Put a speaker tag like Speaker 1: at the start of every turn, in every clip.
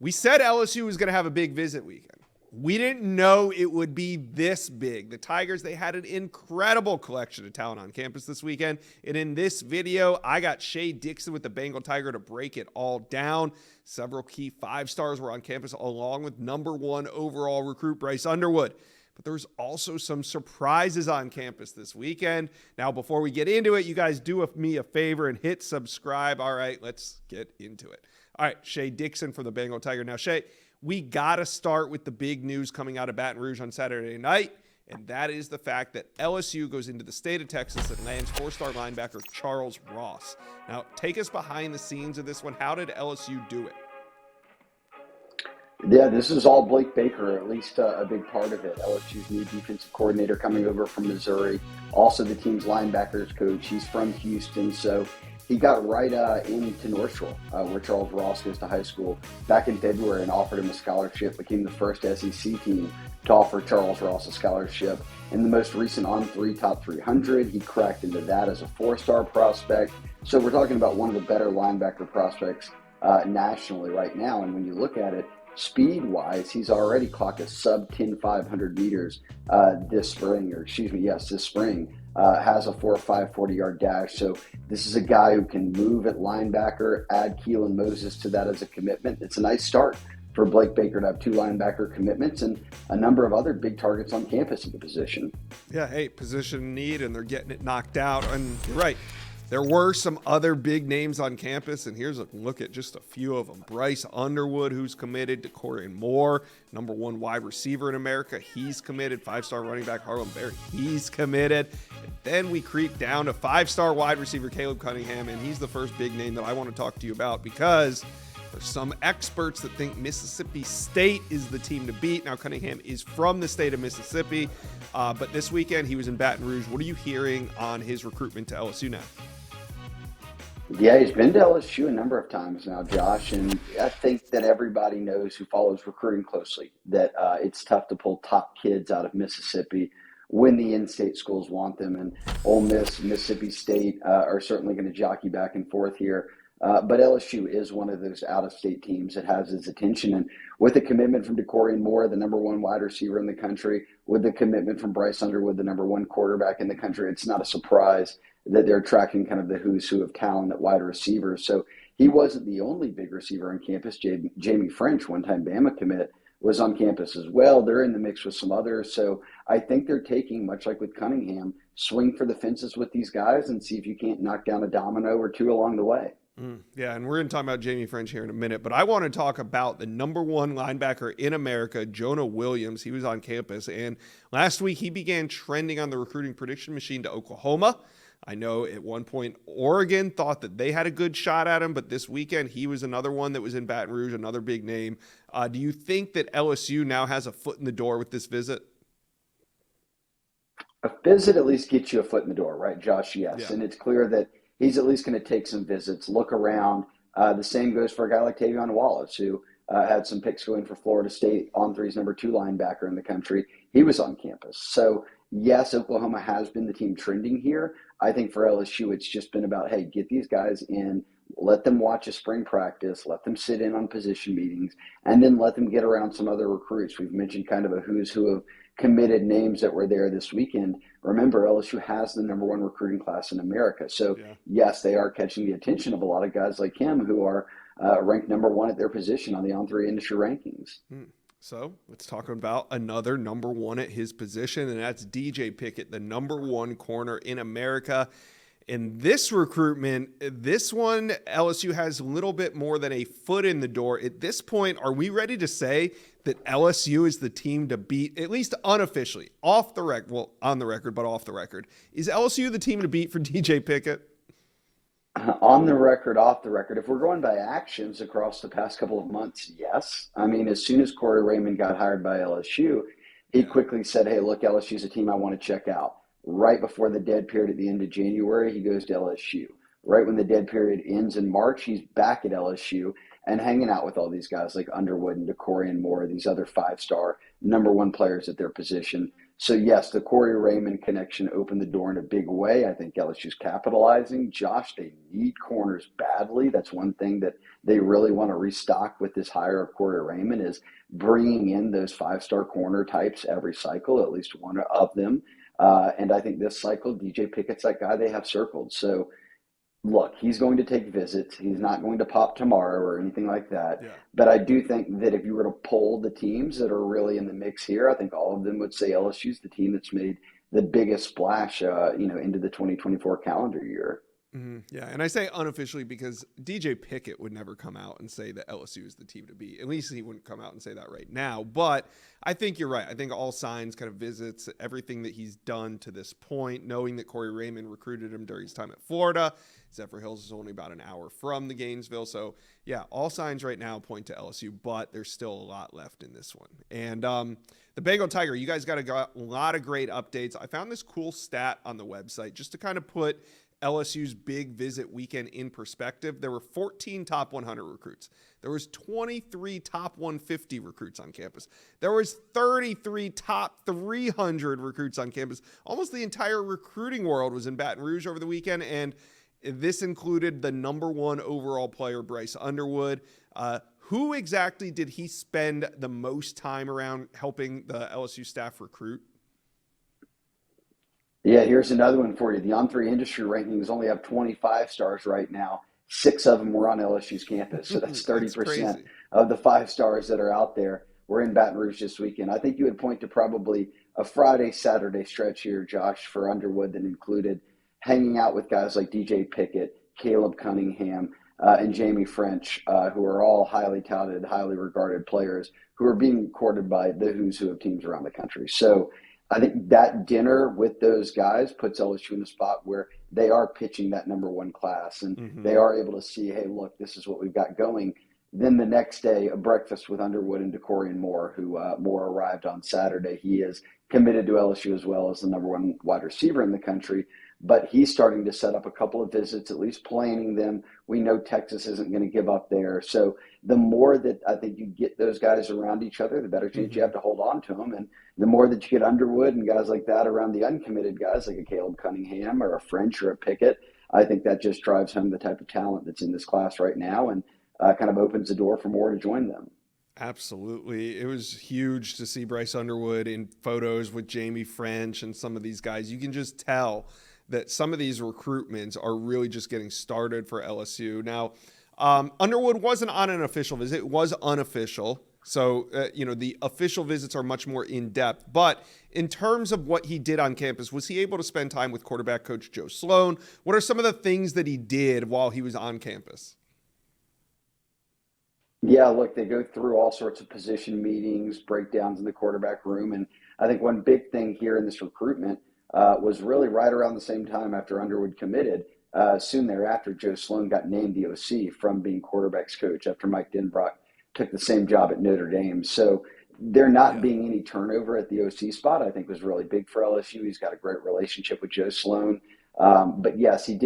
Speaker 1: We said LSU was going to have a big visit weekend. We didn't know it would be this big. The Tigers, they had an incredible collection of talent on campus this weekend. And in this video, I got Shea Dixon with the Bengal Tiger to break it all down. Several key 5-stars were on campus, along with #1 overall recruit Bryce Underwood. But there's also some surprises on campus this weekend. Now, before we get into it, you guys do me a favor and hit subscribe. All right, let's get into it. All right, Shea Dixon from the Bengal Tiger. Now, Shea, we got to start with the big news coming out of Baton Rouge on Saturday night, and that is the fact that LSU goes into the state of Texas and lands 4-star linebacker Charles Ross. Now, take us behind the scenes of this one. How did LSU do it?
Speaker 2: Yeah, this is all Blake Baker, or at least a big part of it. LSU's new defensive coordinator coming over from Missouri, also the team's linebackers coach. He's from Houston, so he got right into North Shore, where Charles Ross goes to high school, back in February and offered him a scholarship, became the first SEC team to offer Charles Ross a scholarship. In the most recent On3 Top 300, he cracked into that as a 4-star prospect. So we're talking about one of the better linebacker prospects nationally right now. And when you look at it, speed-wise, he's already clocked a sub-10 500 meters this spring. Has a 4.5 40-yard dash. So this is a guy who can move at linebacker, add Keelan Moses to that as a commitment. It's a nice start for Blake Baker to have 2 linebacker commitments and a number of other big targets on campus at the position.
Speaker 1: Yeah, hey, position need, and they're getting it knocked out. And you're right. There were some other big names on campus, and here's a look at just a few of them. Bryce Underwood, who's committed. Doran Moore, #1 wide receiver in America. He's committed. 5-star running back Harlem Berry. He's committed. And then we creep down to 5-star wide receiver Caleb Cunningham, and he's the first big name that I want to talk to you about because there's some experts that think Mississippi State is the team to beat. Now, Cunningham is from the state of Mississippi, but this weekend he was in Baton Rouge. What are you hearing on his recruitment to LSU now?
Speaker 2: Yeah, he's been to LSU a number of times now, Josh, and I think that everybody knows who follows recruiting closely that it's tough to pull top kids out of Mississippi when the in-state schools want them, and Ole Miss, Mississippi State are certainly going to jockey back and forth here. But LSU is one of those out-of-state teams that has his attention, and with a commitment from Doran Moore, the #1 wide receiver in the country, with the commitment from Bryce Underwood, the #1 quarterback in the country, it's not a surprise that they're tracking kind of the who's who of talent at wide receivers. So he wasn't the only big receiver on campus. Jamie French, one-time Bama commit, was on campus as well. They're in the mix with some others. So I think they're taking, much like with Cunningham, swing for the fences with these guys and see if you can't knock down a domino or two along the way.
Speaker 1: Yeah, and we're going to talk about Jamie French here in a minute, but I want to talk about the #1 linebacker in America, Jonah Williams. He was on campus, and last week he began trending on the recruiting prediction machine to Oklahoma. I know at one point Oregon thought that they had a good shot at him, but this weekend he was another one that was in Baton Rouge, another big name. Do you think that LSU now has a foot in the door with this visit?
Speaker 2: A visit at least gets you a foot in the door, right, Josh? Yes,
Speaker 1: Yeah.
Speaker 2: and it's clear that he's at least going to take some visits, look around. The same goes for a guy like Tavion Wallace, who had some picks going for Florida State, On3's #2 linebacker in the country. He was on campus. So, yes, Oklahoma has been the team trending here. I think for LSU, it's just been about, hey, get these guys in, let them watch a spring practice, let them sit in on position meetings, and then let them get around some other recruits. We've mentioned kind of a who's who of committed names that were there this weekend. Remember, LSU has the #1 recruiting class in America. So, yes, they are catching the attention of a lot of guys like him who are ranked #1 at their position on the On3 industry rankings.
Speaker 1: So let's talk about another #1 at his position, and that's DJ Pickett, the #1 corner in America. In this recruitment, this one, LSU has a little bit more than a foot in the door. At this point, are we ready to say that LSU is the team to beat, at least unofficially, off the record? Well, on the record, but off the record. Is LSU the team to beat for DJ Pickett?
Speaker 2: On the record, off the record, if we're going by actions across the past couple of months, yes. I mean, as soon as Corey Raymond got hired by LSU, he quickly said, hey, look, LSU's a team I want to check out. Right before the dead period at the end of January, he goes to LSU. Right when the dead period ends in March, he's back at LSU and hanging out with all these guys like Underwood and Doran Moore, these other 5-star #1 players at their position. So, yes, the Corey Raymond connection opened the door in a big way. I think LSU's capitalizing. Josh, they need corners badly. That's one thing that they really want to restock with this hire of Corey Raymond is bringing in those five-star corner types every cycle, at least one of them. And I think this cycle, DJ Pickett's that guy they have circled. So, look, he's going to take visits. He's not going to pop tomorrow or anything like that.
Speaker 1: Yeah.
Speaker 2: But I do think that if you were to poll the teams that are really in the mix here, I think all of them would say LSU's the team that's made the biggest splash, into the 2024 calendar year.
Speaker 1: Mm-hmm. Yeah, and I say unofficially because DJ Pickett would never come out and say that LSU is the team to beat. At least he wouldn't come out and say that right now. But I think you're right. I think all signs, kind of visits, everything that he's done to this point, knowing that Corey Raymond recruited him during his time at Florida. Zephyr Hills is only about an hour from the Gainesville. So, yeah, all signs right now point to LSU, but there's still a lot left in this one. And the Bengal Tiger, you guys got a lot of great updates. I found this cool stat on the website just to kind of put LSU's big visit weekend in perspective. There were 14 top 100 recruits. There was 23 top 150 recruits on campus. There was 33 top 300 recruits on campus. Almost the entire recruiting world was in Baton Rouge over the weekend, and this included the number one overall player, Bryce Underwood. Who exactly did he spend the most time around helping the LSU staff recruit?
Speaker 2: Yeah, here's another one for you. The On3 industry rankings only have 25 stars right now. 6 of them were on LSU's campus. So that's 30% of the 5 stars that are out there were in Baton Rouge this weekend. I think you would point to probably a Friday, Saturday stretch here, Josh, for Underwood that included hanging out with guys like DJ Pickett, Caleb Cunningham, and Jamie French, who are all highly touted, highly regarded players who are being courted by the who's who of teams around the country. So I think that dinner with those guys puts LSU in a spot where they are pitching that number one class and they are able to see, hey, look, this is what we've got going. Then the next day, a breakfast with Underwood and Doran Moore, who Moore arrived on Saturday. He is committed to LSU as well as the number one wide receiver in the country. But he's starting to set up a couple of visits, at least planning them. We know Texas isn't going to give up there. So the more that I think you get those guys around each other, the better chance you have to hold on to them. And the more that you get Underwood and guys like that around the uncommitted guys like a Caleb Cunningham or a French or a Pickett, I think that just drives home the type of talent that's in this class right now and kind of opens the door for more to join them.
Speaker 1: Absolutely. It was huge to see Bryce Underwood in photos with Jamie French and some of these guys. You can just tell that some of these recruitments are really just getting started for LSU. Now, Underwood wasn't on an official visit. It was unofficial. So, the official visits are much more in-depth. But in terms of what he did on campus, was he able to spend time with quarterback coach Joe Sloan? What are some of the things that he did while he was on campus?
Speaker 2: Yeah, look, they go through all sorts of position meetings, breakdowns in the quarterback room. And I think one big thing here in this recruitment was really right around the same time after Underwood committed. Soon thereafter, Joe Sloan got named the OC from being quarterback's coach after Mike Denbrock took the same job at Notre Dame. So there not being any turnover at the OC spot, I think was really big for LSU. He's got a great relationship with Joe Sloan. But yes, he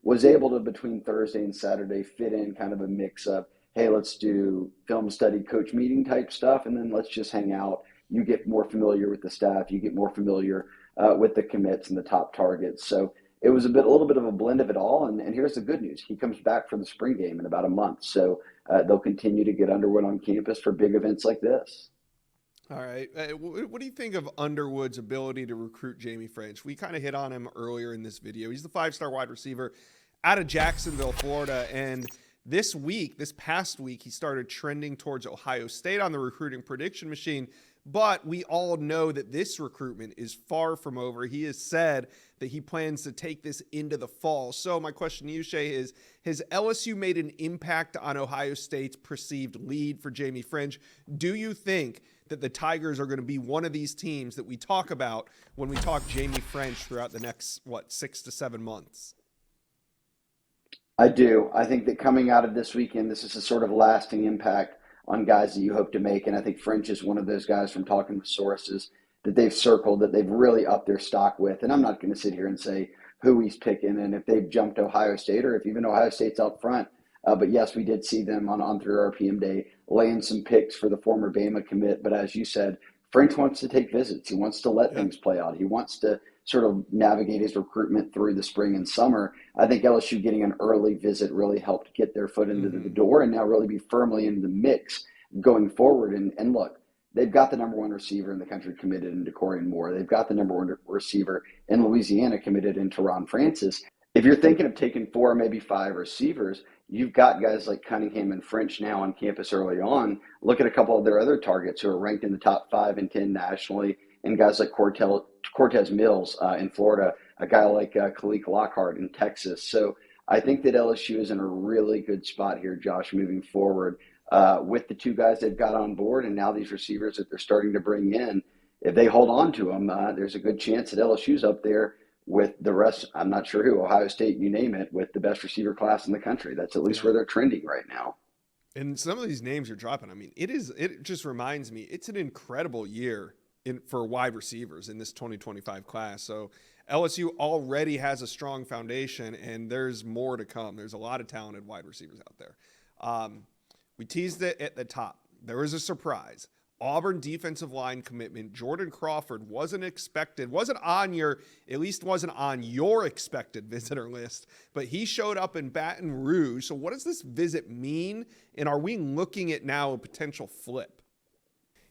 Speaker 2: was able to, between Thursday and Saturday, fit in kind of a mix of, hey, let's do film study coach meeting type stuff, and then let's just hang out. You get more familiar with the staff. You get more familiar with the commits and the top targets. So it was a little bit of a blend of it all. And here's the good news. He comes back for the spring game in about a month. So they'll continue to get Underwood on campus for big events like this.
Speaker 1: All right. What do you think of Underwood's ability to recruit Jamie French? We kind of hit on him earlier in this video. He's the 5-star wide receiver out of Jacksonville, Florida. And this past week, he started trending towards Ohio State on the recruiting prediction machine. But we all know that this recruitment is far from over. He has said that he plans to take this into the fall. So my question to you, Shea, is, has LSU made an impact on Ohio State's perceived lead for Jamie French? Do you think that the Tigers are going to be one of these teams that we talk about when we talk Jamie French throughout the next, 6 to 7 months?
Speaker 2: I do. I think that coming out of this weekend, this is a sort of lasting impact on guys that you hope to make. And I think French is one of those guys from talking with sources that they've circled, that they've really upped their stock with. And I'm not going to sit here and say who he's picking and if they've jumped Ohio State or if even Ohio State's up front. But yes, we did see them on 3 RPM day laying some picks for the former Bama commit. But as you said, French wants to take visits. He wants to let
Speaker 1: Yeah.
Speaker 2: things play out. He wants to sort of navigate his recruitment through the spring and summer. I think LSU getting an early visit really helped get their foot into the door and now really be firmly in the mix going forward. And look, they've got the number one receiver in the country committed in Doran Moore. They've got the number one receiver in Louisiana committed in Doran Francis. If you're thinking of taking 4, maybe 5 receivers, you've got guys like Cunningham and French now on campus early on. Look at a couple of their other targets who are ranked in the top 5 and 10 nationally, and guys like Cortez Mills in Florida, a guy like Khalik Lockhart in Texas. So I think that LSU is in a really good spot here, Josh, moving forward with the 2 guys they've got on board, and now these receivers that they're starting to bring in. If they hold on to them, there's a good chance that LSU's up there with the rest. I'm not sure who, Ohio State, you name it, with the best receiver class in the country. That's at least where they're trending right now.
Speaker 1: And some of these names you're dropping, I mean, it just reminds me, it's an incredible year for wide receivers in this 2025 class. So LSU already has a strong foundation, and there's more to come. There's a lot of talented wide receivers out there. We teased it at the top. There was a surprise. Auburn defensive line commitment, Jordan Crawford wasn't on your expected visitor list, but he showed up in Baton Rouge. So what does this visit mean? And are we looking at now a potential flip?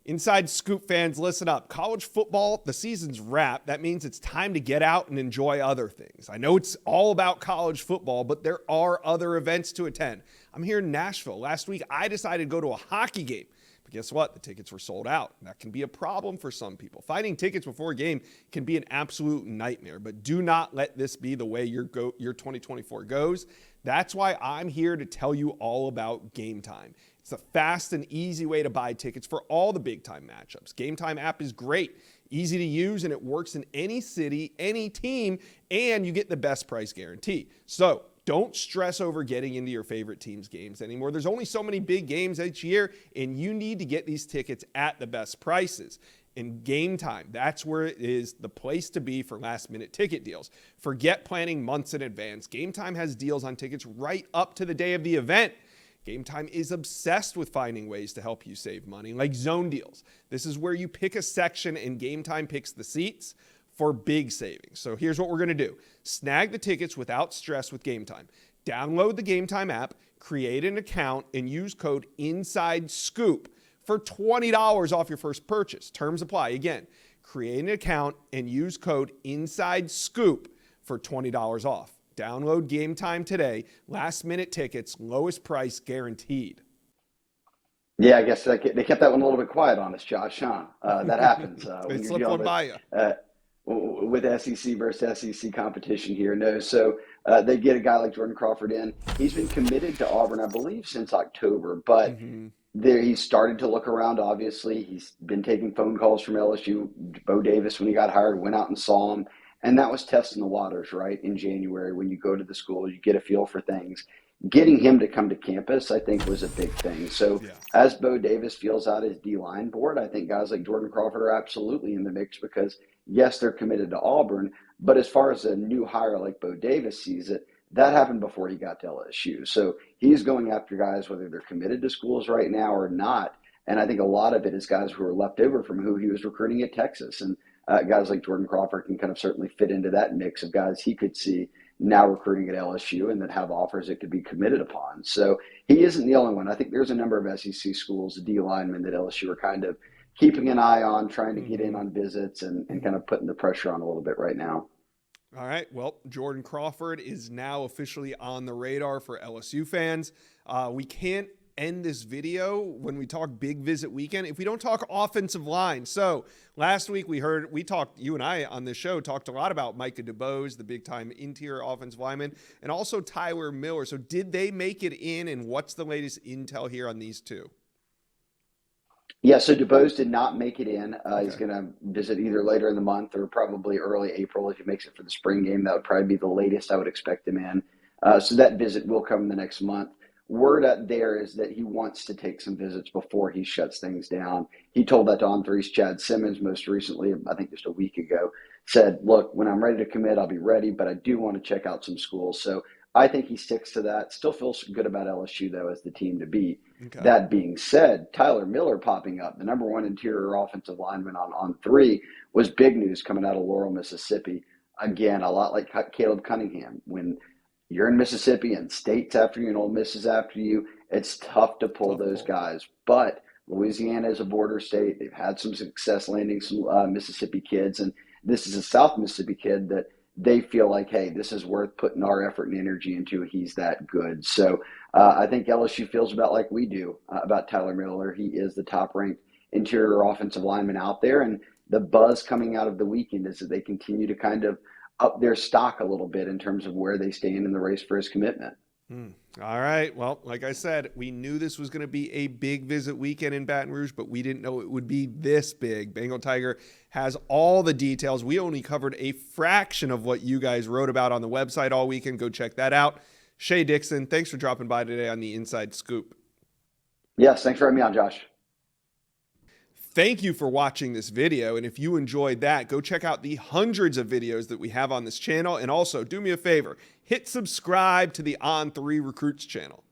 Speaker 1: Inside Scoop fans, listen up. College football, the season's wrapped. That means it's time to get out and enjoy other things. I know it's all about college football, but there are other events to attend. I'm here in Nashville. Last week, I decided to go to a hockey game. But guess what? The tickets were sold out. That can be a problem for some people. Finding tickets before a game can be an absolute nightmare, but do not let this be the way your 2024 goes. That's why I'm here to tell you all about Game Time. It's a fast and easy way to buy tickets for all the big-time matchups. Game Time app is great, easy to use, and it works in any city, any team, and you get the best price guarantee. So don't stress over getting into your favorite team's games anymore. There's only so many big games each year, and you need to get these tickets at the best prices. In Game Time, that's where it is the place to be for last-minute ticket deals. Forget planning months in advance. Game Time has deals on tickets right up to the day of the event. Game Time is obsessed with finding ways to help you save money, like zone deals. This is where you pick a section and Game Time picks the seats for big savings. So here's what we're going to do. Snag the tickets without stress with Game Time. Download the Game Time app, create an account, and use code INSIDESCOOP for $20 off your first purchase. Terms apply. Again, create an account and use code INSIDESCOOP for $20 off. Download Game Time today. Last-minute tickets, lowest price guaranteed.
Speaker 2: Yeah, I guess they kept that one a little bit quiet on us, Josh. That happens.
Speaker 1: They slipped one by you.
Speaker 2: With SEC versus SEC competition here. No, so they get a guy like Jordan Crawford in. He's been committed to Auburn, I believe, since October, but he's started to look around, obviously. He's been taking phone calls from LSU. Bo Davis, when he got hired, went out and saw him. And that was testing the waters, right, in January. When you go to the school, you get a feel for things. Getting him to come to campus, I think, was a big thing. So as Bo Davis feels out his D-line board, I think guys like Jordan Crawford are absolutely in the mix because, yes, they're committed to Auburn. But as far as a new hire like Bo Davis sees it, that happened before he got to LSU. So he's going after guys, whether they're committed to schools right now or not. And I think a lot of it is guys who are left over from who he was recruiting at Texas. And guys like Jordan Crawford can kind of certainly fit into that mix of guys he could see now recruiting at LSU and that have offers that could be committed upon. So he isn't the only one. I think there's a number of SEC schools, D linemen that LSU are kind of keeping an eye on, trying to get in on visits and kind of putting the pressure on a little bit right now.
Speaker 1: All right. Well, Jordan Crawford is now officially on the radar for LSU fans. We can't end this video when we talk big visit weekend if we don't talk offensive line. So last week you and I on this show talked a lot about Micah DuBose, the big time interior offensive lineman, and also Tyler Miller. So did they make it in, and what's the latest intel here on these two?
Speaker 2: Yeah, so DuBose did not make it in. He's going to visit either later in the month or probably early April. If he makes it for the spring game, that would probably be the latest I would expect him in. So that visit will come in the next month. Word out there is that he wants to take some visits before he shuts things down. He told that to On3's Chad Simmons most recently, I think just a week ago, said, look, when I'm ready to commit, I'll be ready, but I do want to check out some schools. So I think he sticks to that. Still feels good about LSU, though, as the team to beat.
Speaker 1: Okay.
Speaker 2: That being said, Tyler Miller popping up, the number one interior offensive lineman on three, was big news coming out of Laurel, Mississippi. Again, a lot like Caleb Cunningham. When you're in Mississippi and state's after you and Ole Miss is after you, it's tough to pull those guys. But Louisiana is a border state. They've had some success landing some Mississippi kids. And this is a South Mississippi kid that they feel like, hey, this is worth putting our effort and energy into. He's that good. So I think LSU feels about like we do about Tyler Miller. He is the top-ranked interior offensive lineman out there. And the buzz coming out of the weekend is that they continue to kind of up their stock a little bit in terms of where they stand in the race for his commitment.
Speaker 1: All right. Well, like I said, we knew this was going to be a big visit weekend in Baton Rouge, but we didn't know it would be this big. Bengal Tiger has all the details. We only covered a fraction of what you guys wrote about on the website all weekend. Go check that out. Shea Dixon, thanks for dropping by today on the Inside Scoop.
Speaker 2: Yes, thanks for having me on, Josh.
Speaker 1: Thank you for watching this video, and if you enjoyed that, go check out the hundreds of videos that we have on this channel, and also do me a favor, hit subscribe to the On3 Recruits channel.